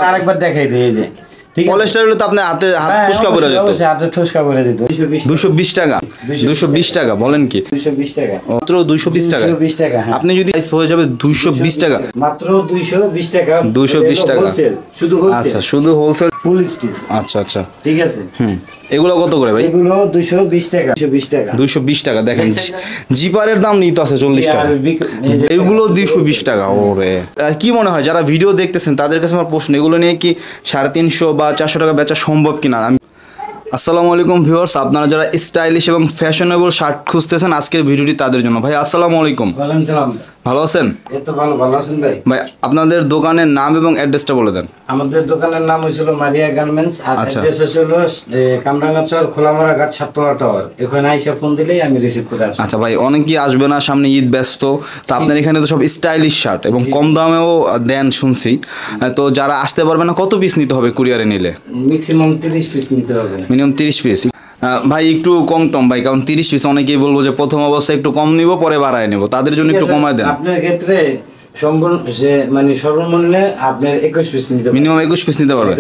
আরেকবার দেখাই দিই এই যে পলিস্টার হলে তো আপনি হাত ফুসকা পড়ে যেত। হাতে ঠুসকা পড়ে যেত। 220 টাকা 220 টাকা বলেন কি 220 টাকা মাত্র 220 টাকা 220 টাকা আপনি যদি হয়ে যাবে 220 টাকা মাত্র 220 টাকা 220 টাকা শুধু হোলসেল। আচ্ছা শুধু হোলসেল ফুল স্টিচ। আচ্ছা আচ্ছা ঠিক আছে। এগুলো কত করে ভাই? এগুলো 220 টাকা 220 টাকা দেখেন জিপারের দাম নিতে আছে 40 টাকা এগুলো 220 টাকা। ওরে কি মনে হয় যারা ভিডিও দেখতেছেন তাদের কাছে আমার প্রশ্ন এগুলো নিয়ে কি 350 বা 400 টাকা বেচা সম্ভব কিনা? আসসালামু আলাইকুম ভিউয়ার্স, আপনারা যারা স্টাইলিশ এবং ফ্যাশনেবল শার্ট খুঁজতেছেন আজকের ভিডিওটি তাদের জন্য। ভাই আসসালামু আলাইকুম। ওয়ালাইকুম সালাম। ভালো আছেন? এই তো ভালো আছেন ভাই। ভাই আপনাদের দোকানের নাম এবং অ্যাড্রেসটা বলে দেন। আমাদের দোকানের নাম হইছিল মারিয়া গার্মেন্টস আর অ্যাড্রেস হইছিল কামরাঙ্গাচর খোলামারা ঘাট 7 তলা টাওয়ার। এখানে আইসা ফোন দিলেই আমি রিসিভ করে আসব। আচ্ছা ভাই অনেকেই আসবে না, সামনে ঈদ ব্যস্ত, তো আপনার এখানে তো সব স্টাইলিশ শার্ট এবং কম দামেও দেন শুনছি, তো যারা আসতে পারবে না কত পিস নিতে হবে কুরিয়ারে নিলে? ম্যাক্সিমাম 30 পিস নিতে হবে। Minimum 30 piece. ভাই একটু কম টম ভাই, কারণ 30 পিস অনেকেই বলবো যে প্রথম অবস্থায় একটু কম নিব পরে বাড়ায় নেব, তাদের জন্য একটু কমায় দেন। আপনার ক্ষেত্রে সর্বনিম্ন আপনার 21 পিস নিতে পারবে। মিনিমাম 21 পিস নিতে পারবে।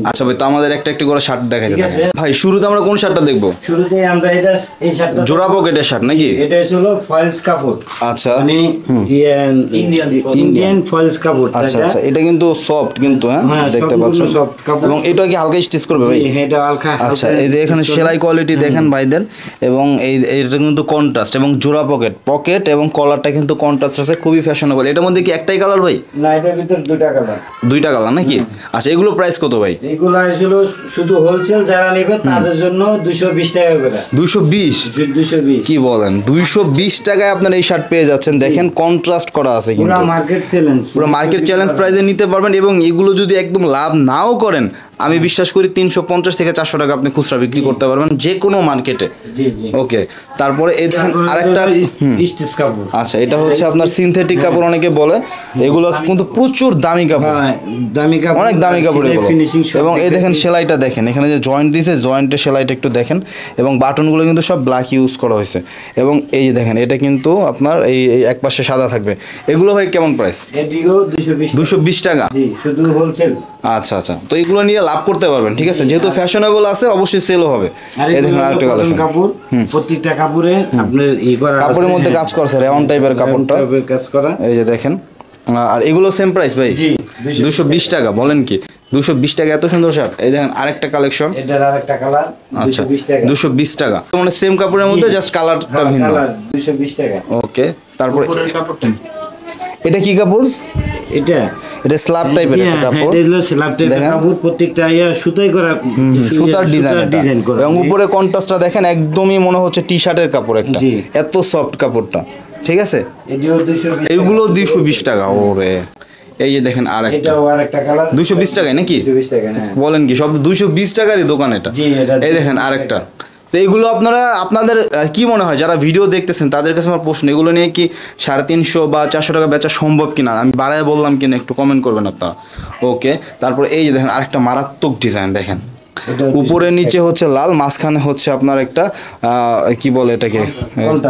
আচ্ছা ভাই, তো আমাদের একটা করে শার্ট দেখাই যাবে। ভাই শুরুতে আমরা কোন শার্টটা দেখব? শুরুতে আমরা এই শার্টটা জোড়া পকেটের শার্ট নাকি? এটা হলো ফয়েলস কাপড়। আচ্ছা মানে ইন্ডিয়ান ফয়েলস কাপড়। আচ্ছা আচ্ছা, এটা কিন্তু সফট কিন্তু দেখতে পাচ্ছেন, এবং এটা কি হালকা স্টিচ করবে ভাই? এটা হালকা। আচ্ছা এই যে এখানে সেলাই কোয়ালিটি দেখেন ভাইদের, এবং এটা কিন্তু কন্ট্রাস্ট এবং জোড়া পকেট এবং কলারটা কিন্তু কন্ট্রাস্ট আছে, খুবই ফ্যাশনেবল। এটার মধ্যে কি একটাই কালার ভাই? না, এটার ভিতর দুইটা কালার নাকি? আচ্ছা এগুলো প্রাইস কত ভাই? এগুলো আসলে শুধু হোলসেল যারা নেবে তাদের জন্য 220 টাকা করে। 220 কি বলেন? 220 টাকায় আপনারা এই শার্ট পেয়ে যাচ্ছেন। দেখেন কন্ট্রাস্ট করা আছে, কিন্তু পুরো মার্কেট চ্যালেঞ্জ প্রাইসে নিতে পারবেন। এবং এগুলো যদি একদম লাভ নাও করেন, আমি বিশ্বাস করি 350 থেকে 400 টাকা আপনি খুচরা বিক্রি করতে পারবেন যে কোনো মার্কেটে। ওকে, তারপরে এই দেখেন আরেকটা স্টিচ কাপড়। আচ্ছা এটা হচ্ছে আপনার সিনথেটিক কাপড় অনেকে বলে, এগুলো কিন্তু প্রচুর দামি কাপড়, অনেক দামি কাপড় এগুলো। এবং এই দেখেন সেলাইটা দেখেন, এখানে যে জয়েন্ট দিয়েছে জয়েন্টের সেলাইটা একটু দেখেন, এবং বাটনগুলো কিন্তু সব ব্ল্যাক ইউজ করা হয়েছে। এবং এই যে দেখেন এটা কিন্তু আপনার এই এক পাশে সাদা থাকবে। এগুলো ভাই কেমন প্রাইস? 220 টাকা শুধু হোলসেল। আচ্ছা আচ্ছা, তো এগুলো নিয়ে লাভ করতে পারবেন। ঠিক আছে, যেহেতু ফ্যাশনেবল আছে অবশ্যই সেলও হবে। এই দেখেন আরেকটা কালেকশন কাপড়, প্রত্যেকটা কাপড়ে আপনার এই করা কাপড়ের মধ্যে কাজ করছে, রেওয়ান টাইপের কাপড়টা কাজ করা। এই যে দেখেন, আর এগুলো সেম প্রাইস ভাই? 220 টাকা। বলেন কি 220 টাকা? এত সুন্দর শার্ট। এই দেখেন আরেকটা কালেকশন, এটার আরেকটা কালার। আচ্ছা 220 টাকা, মানে সেম কাপড়ের মধ্যে জাস্ট কালারটা ভিন্ন। 220 টাকা। ওকে, তারপর এটা কি কাপড়? এটা স্ল্যাব টাইপের একটা কাপড়। এটা হলো স্ল্যাব টাইপের কাপড়, প্রত্যেকটা সুতাই করা, সুতার ডিজাইন করা, এবং উপরে কন্ট্রাস্টটা দেখেন একদমই মনে হচ্ছে টি শার্টের কাপড় একটা, এত সফট কাপড়টা। ঠিক আছে, এগুলো 220 টাকা। ওরে এই যে দেখেন আরেকটা কালার 220 টাকায় নাকি? বলেন কি সব 220 টাকারই দোকান এটা? এই দেখেন আরেকটা। তো এগুলো আপনাদের কি মনে হয় যারা ভিডিও দেখতেছেন তাদের কাছে আমার প্রশ্ন, এগুলো নিয়ে কি 350 বা 400 টাকা বেচা সম্ভব কিনা? আমি বাড়ায় বললাম কিনা একটু কমেন্ট করবেন আপনারা। ওকে, তারপর এই যে দেখেন আরেকটা মারাত্মক ডিজাইন দেখেন, উপরে নিচে হচ্ছে লাল, মাঝখানে হচ্ছে আপনার একটা কি বলে এটাকে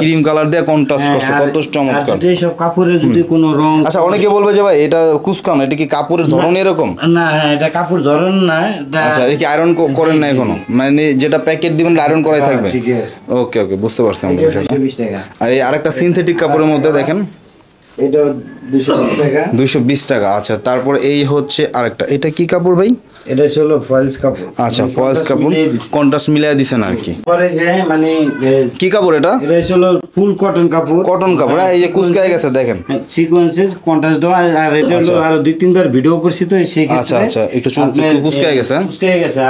ক্রিম কালার দিয়ে কন্ট্রাস্ট করছে, কত চমৎকার। এইসব কাপড়ে যদি কোনো রং, আচ্ছা অনেকে বলবে যে ভাই এটা কুচকানো, এটা কি কাপড়ের ধরন এরকম? না, এটা কাপড় ধরন না। আচ্ছা এটা কি আয়রন করেন না এখনো? মানে যেটা প্যাকেট দিবেন আয়রন করাই থাকবে? ওকে বুঝতে পারছি আমরা বিষয়টা। আর এই আরেকটা সিনথেটিক কাপড়ের মধ্যে দেখেন, এটা 220 টাকা। 220 টাকা। আচ্ছা তারপর এই হচ্ছে আরেকটা, এটা কি কাপড় ভাই? এটা হলো ফয়েলস কাপড়। আচ্ছা ফয়েলস কাপড়, কন্ট্রাস্ট মিলিয়ে দিছেন আর কি। পরে যে মানে কি কাপড় এটা? এটা হলো ফুল কটন কাপড়। কটন কাপড়, এই যে কুচকায় গেছে দেখেন, সিকোয়েন্সের কন্ট্রাস্ট দেওয়া। আর এটা হলো আর 2-3 বার ভিডিও করছি তো সেই ক্ষেত্রে। আচ্ছা একটু কুচকায় গেছে।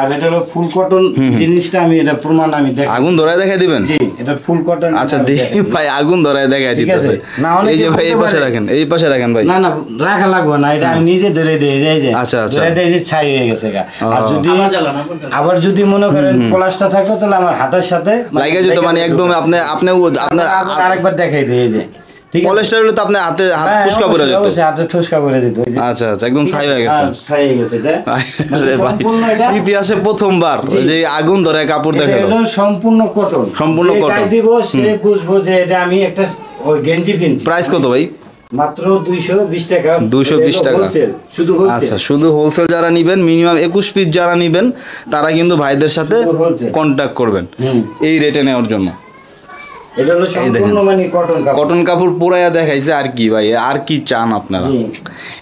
আর এটা হলো ফুল কটন জিনিসটা আমি এটা প্রমাণ আমি দেখাই। আগুন ধরায় দেখাই দিবেন? জি, এটা ফুল কটন। আচ্ছা দেখি ভাই, আগুন ধরায় দেখাই দিতেছে। এই যে ভাই এই পাশে রাখেন, এই পাশে রাখেন ভাই। না রাখা লাগবে না, এটা আমি নিজে ধরে দেই। এই যে আচ্ছা ধরে দেই যে ছাই হয়ে গেছে। আর আবার যদি মনে করেন পলাশটা থাকতো তাহলে আমার হাতের সাথে লাগা যেত, মানে একদম আপনার আরেকবার দেখাই দিই। এই যে পলিস্টার হলে তো আপনার হাত ফুসকা পড়ে যেত। হাতে ঠুসকা পড়ে যেত। আচ্ছা একদম ছাই হয়ে গেছে। ছাই হয়ে গেছে। ইতিহাসে প্রথমবার যে আগুন ধরে কাপড় দেখা গেল। সম্পূর্ণ কটন। সম্পূর্ণ কটন দিব সে বুঝবো যে এটা আমি একটা গেঞ্জি কিনছি। প্রাইস কত ভাই? মাত্র 220 টাকা। 220 টাকা শুধু হোলসেল। আচ্ছা, শুধু হোলসেল যারা নেবেন মিনিমাম 21 পিস যারা নেবেন তারা কিন্তু ভাইদের সাথে কন্ট্যাক্ট করবেন এই রেটে নেওয়ার জন্য। এটা হলো সম্পূর্ণ মানে কটন কাপড় পুরাইয়া দেখাইছে আর কি ভাই, আর কি চান আপনারা।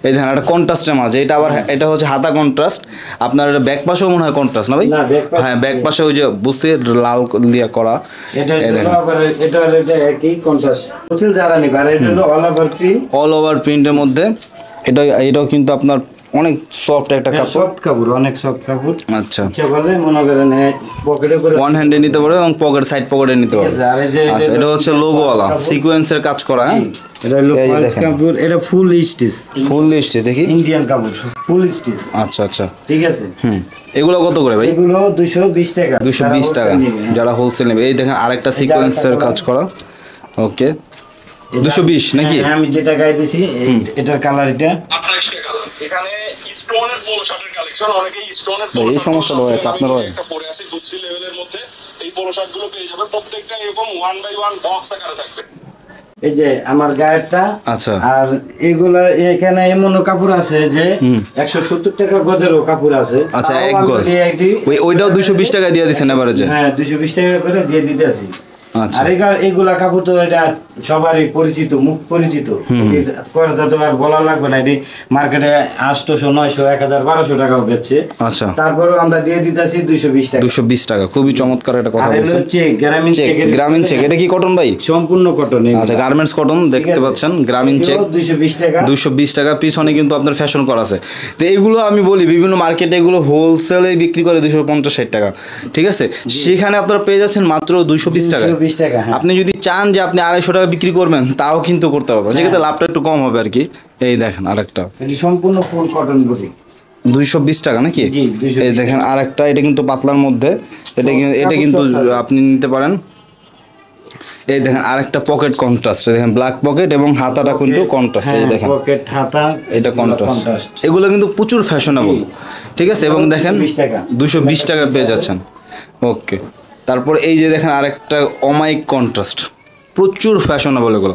এই দেখেন একটা কন্ট্রাস্টের মাঝে, এটা আবার এটা হচ্ছে হাতা কন্ট্রাস্ট, আপনার ব্যাক পাশেও মনে হয় কন্ট্রাস্ট না ভাই? হ্যাঁ, ব্যাক পাশে ওই যে বুঝতে লাল দিয়ে করা। এটা একই কন্ট্রাস্ট। হোলসেল যারা নিবে আর এটা হলো অল ওভার প্রিন্টের মধ্যে। এটাও কিন্তু আপনার অনেক সফট একটা কাপড়, সফট কাপড়, অনেক সফট কাপড়। আচ্ছা, ইচ্ছা করলে মনে করেন পকেটে করে ওয়ান হ্যান্ডে নিতে পারবে এবং পকেট সাইড পকেটে নিতে পারবে। আচ্ছা, এটা হচ্ছে লোগোওয়ালা সিকোয়েন্সের কাজ করা। হ্যাঁ, এটা হলো ফলস কাপড়, এটা ফুল স্টিচ। ফুল স্টিচ দেখি, ইন্ডিয়ান কাপড় ফুল স্টিচ। আচ্ছা আচ্ছা, ঠিক আছে। এগুলো কত করে ভাই? এগুলো 220 টাকা। 220 টাকা যারা হোলসেল নেবে। এই দেখেন আরেকটা সিকোয়েন্সের কাজ করা। ওকে, 220 নাকি? আমি যেটা গাইতেছি এটার কালার, এটা এখানে স্টোনের পোলো শার্টের কালেকশন। অনেকে স্টোনের পোলো এই সমস্যাটা হয় আপনার হয় একটা পরে আছে গুচ্ছি লেভেলের মধ্যে। এই পোলো শার্টগুলো পেয়ে যাবে প্রত্যেকটা এরকম 1 বাই 1 বক্স আকারে থাকবে। এই যে আমার গায়েরটা। আচ্ছা, আর এগুলা এখানে এমন কাপড় আছে যে 170 টাকা গজেরও কাপড় আছে। আচ্ছা, এক গজ ওইটাও 220 টাকা দিয়ে দিছেন এভারেজে? হ্যাঁ, 220 টাকা করে দিয়ে দিতেছি। আচ্ছা, আর এইগুলা কাপড় তো এটা সবারই পরিচিত, মুখ পরিচিত, আর বলা লাগবে না। এটি মার্কেটে 800, 900, 1000, 1200 টাকাও বেচছে। আচ্ছা, তারপরেও আমরা দিয়ে দিতেছি 220 টাকা। 220 টাকা, খুবই চমৎকার একটা কথা বলছেন। গ্রামীণ চেক, এটা কি কটন ভাই? সম্পূর্ণ কটন। আচ্ছা, গার্মেন্টস কটন দেখতে পাচ্ছেন, গ্রামীণ চেক 220 টাকা। 220 টাকা। পিছনে কিন্তু আপনার ফ্যাশন করা আছে। তো এগুলো আমি বলি বিভিন্ন মার্কেটে এগুলো হোলসেলে বিক্রি করে 250-60 টাকা, ঠিক আছে? সেখানে আপনারা পেয়ে যাচ্ছেন মাত্র 220 টাকা। আপনি যদি চান যে আপনি 250 টাকা বিক্রি করবেন তাও কিন্তু করতে পারবেন, যেক্ষেত্রে লাভটা একটু কম হবে আর কি। এই দেখেন আরেকটা, সম্পূর্ণ ফুল কটন বডি, 220 টাকা নাকি? এই দেখেন আরেকটা, এটা কিন্তু পাতলার মধ্যে, এটা কিন্তু আপনি নিতে পারেন। এই দেখেন আরেকটা পকেট কন্ট্রাস্ট, দেখেন ব্ল্যাক পকেট এবং হাতাটা কিন্তু কন্ট্রাস্ট। এই দেখেন পকেট হাতা, এটা কন্ট্রাস্ট। এগুলো কিন্তু প্রচুর ফ্যাশনেবল, ঠিক আছে? এবং দেখেন 220 টাকা পেয়ে যাচ্ছেন। ওকে, তারপর এই যে দেখেন আরেকটা অমাইক কন্ট্রাস্ট, প্রচুর ফ্যাশনেবল এগুলো,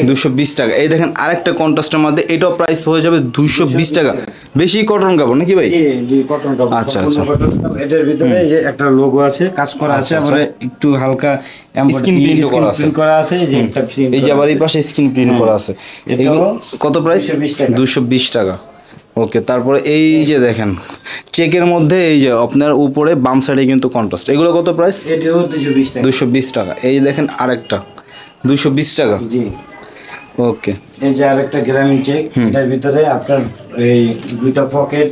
220 টাকা। এই দেখেন আরেকটা কন্ট্রাস্টের মধ্যে, এটাও প্রাইস হয়ে যাবে 220 টাকা। বেশি কটন কাপড় নাকি ভাই? আচ্ছা আচ্ছা, এটার ভিতরে যে একটা লোগো আছে, কাজ করা আছে, আবার একটু হালকা স্ক্রিন প্রিন্ট করা আছে। যে একটা এই যে আবার এই পাশে স্ক্রিন প্রিন্ট করা আছে। এগুলো কত প্রাইস? 220 টাকা। ওকে, তারপরে এই যে দেখেন চেকের মধ্যে এই যে আপনার উপরে বাম সাইডে কিন্তু কন্ট্রাস্ট, এগুলো কত প্রাইস? এটাও 220 টাকা। 220 টাকা। এই দেখেন আরেকটা 220 টাকা। জি, ওকে, এই যে আরেকটা গ্রামীণ চেক, এটার ভিতরে আপনার এই দুটো পকেট,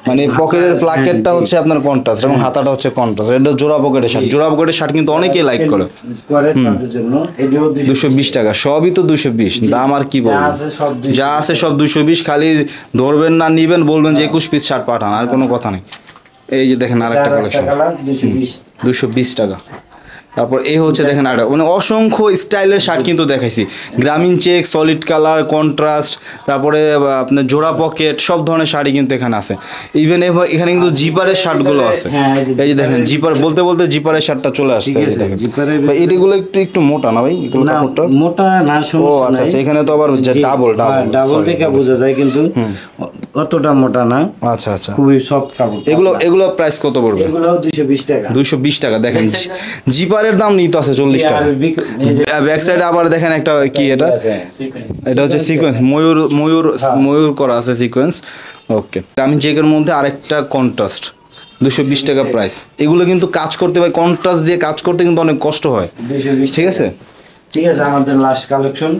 মানে পকেটের প্লাকেটটা হচ্ছে আপনার কন্ট্রাস্ট এবং হাতাটা হচ্ছে কন্ট্রাস্ট। এটা জোড়া পকেটের শার্ট, জোড়া পকেটের শার্ট কিন্তু অনেকেই লাইক করে। তাদের জন্য এটাও 220 টাকা। সবই তো 220, দাম আর কি বলবো, যা আছে সব 220। খালি ধরবেন না, নিবেন, বলবেন যে 21 পিস শার্ট পাঠান, আর কোনো কথা নেই। এই যে দেখেন আরেকটা কালেকশন, 220 টাকা। তারপর এই হচ্ছে দেখেন আরেকটা, মানে অসংখ্য স্টাইলের শার্ট কিন্তু দেখাইছি। গ্রামীণ চেক, সলিড কালার, কন্ট্রাস্ট, তারপরে আপনার জোড়া পকেট, সব ধরনের শাড়ি কিন্তু এখানে আছে। ইভেন এখানে কিন্তু জিপারের শার্টগুলো আছে। এই যে দেখেন জিপার, বলতে বলতে জিপারের শার্টটা চলে আসছে। এই দেখেন এগুলো একটু মোটা না ভাই? এগুলো কাপড়টা মোটা না। ও আচ্ছা আচ্ছা, এখানে তো আবার ডাবল থেকে বোঝা যায়, কিন্তু অতটা মোটা না। আচ্ছা আচ্ছা, খুবই সফট কাপড়। এগুলো প্রাইস কত পড়বে? এগুলো 220 টাকা। 220 টাকা। দেখেন জিপারের দাম নিতে আছে 40 টাকা। ব্যাক সাইডে আবার দেখেন একটা কি, এটা হচ্ছে সিকোয়েন্স, ময়ূর করা আছে সিকোয়েন্স। ওকে, গ্রামীণ চেকের মধ্যে আরেকটা কন্ট্রাস্ট, 220 টাকা প্রাইস। এগুলো কিন্তু কাজ করতে হয়, কন্ট্রাস্ট দিয়ে কাজ করতে কিন্তু অনেক কষ্ট হয়, ঠিক আছে? ঠিক আছে, আমাদের লাস্ট কালেকশন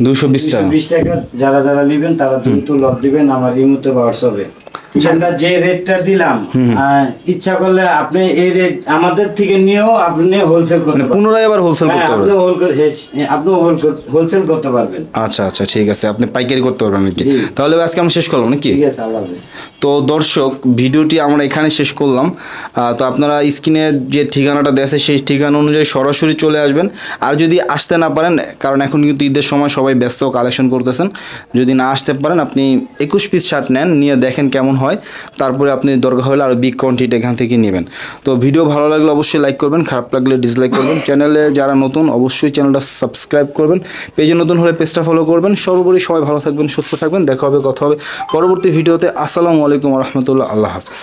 220 টাকা। যারা নেবেন তারা দ্রুত লক দিবেন আমার ইমোতে বা হোয়াটসঅ্যাপে। আমরা যে রেটটা দিলাম, ইচ্ছা করলে আপনি এই রেট আমাদের থেকে নিয়েও আপনি হোলসেল করতে পারবেন, পুনরায় আবার হোলসেল করতে পারবেন, আপনি হোলসেল করতে পারবেন। আচ্ছা আচ্ছা, ঠিক আছে, আপনি পাইকারি করতে পারবেন নাকি? তাহলে আজকে আমরা শেষ করলাম নাকি? ঠিক আছে, আল্লাহ হাফেজ। তো দর্শক, ভিডিওটি আমরা এখানে শেষ করলাম। তো আপনারা স্ক্রিনে যে ঠিকানাটা দেওয়া আছে সেই ঠিকানা অনুযায়ী সরাসরি চলে আসবেন। আর যদি আসতে না পারেন, কারণ এখন কিন্তু ঈদের সময় সবাই ব্যস্ত কালেকশন করতেছেন, যদি না আসতে পারেন আপনি 21 পিস শার্ট নেন, নিয়ে দেখেন কেমন হয়, তারপরে আপনি দরকার হলে আরও বিগ কোয়ান্টিটি এখান থেকে নেবেন। তো ভিডিও ভালো লাগলে অবশ্যই লাইক করবেন, খারাপ লাগলে ডিসলাইক করবেন। চ্যানেলে যারা নতুন অবশ্যই চ্যানেলটা সাবস্ক্রাইব করবেন, পেজে নতুন হলে পেজটা ফলো করবেন। সর্বোপরি সবাই ভালো থাকবেন, সুস্থ থাকবেন। দেখা হবে, কথা হবে পরবর্তী ভিডিওতে। আসসালামু আলাইকুম রহমতুল্লাহ, আল্লাহ হাফেজ।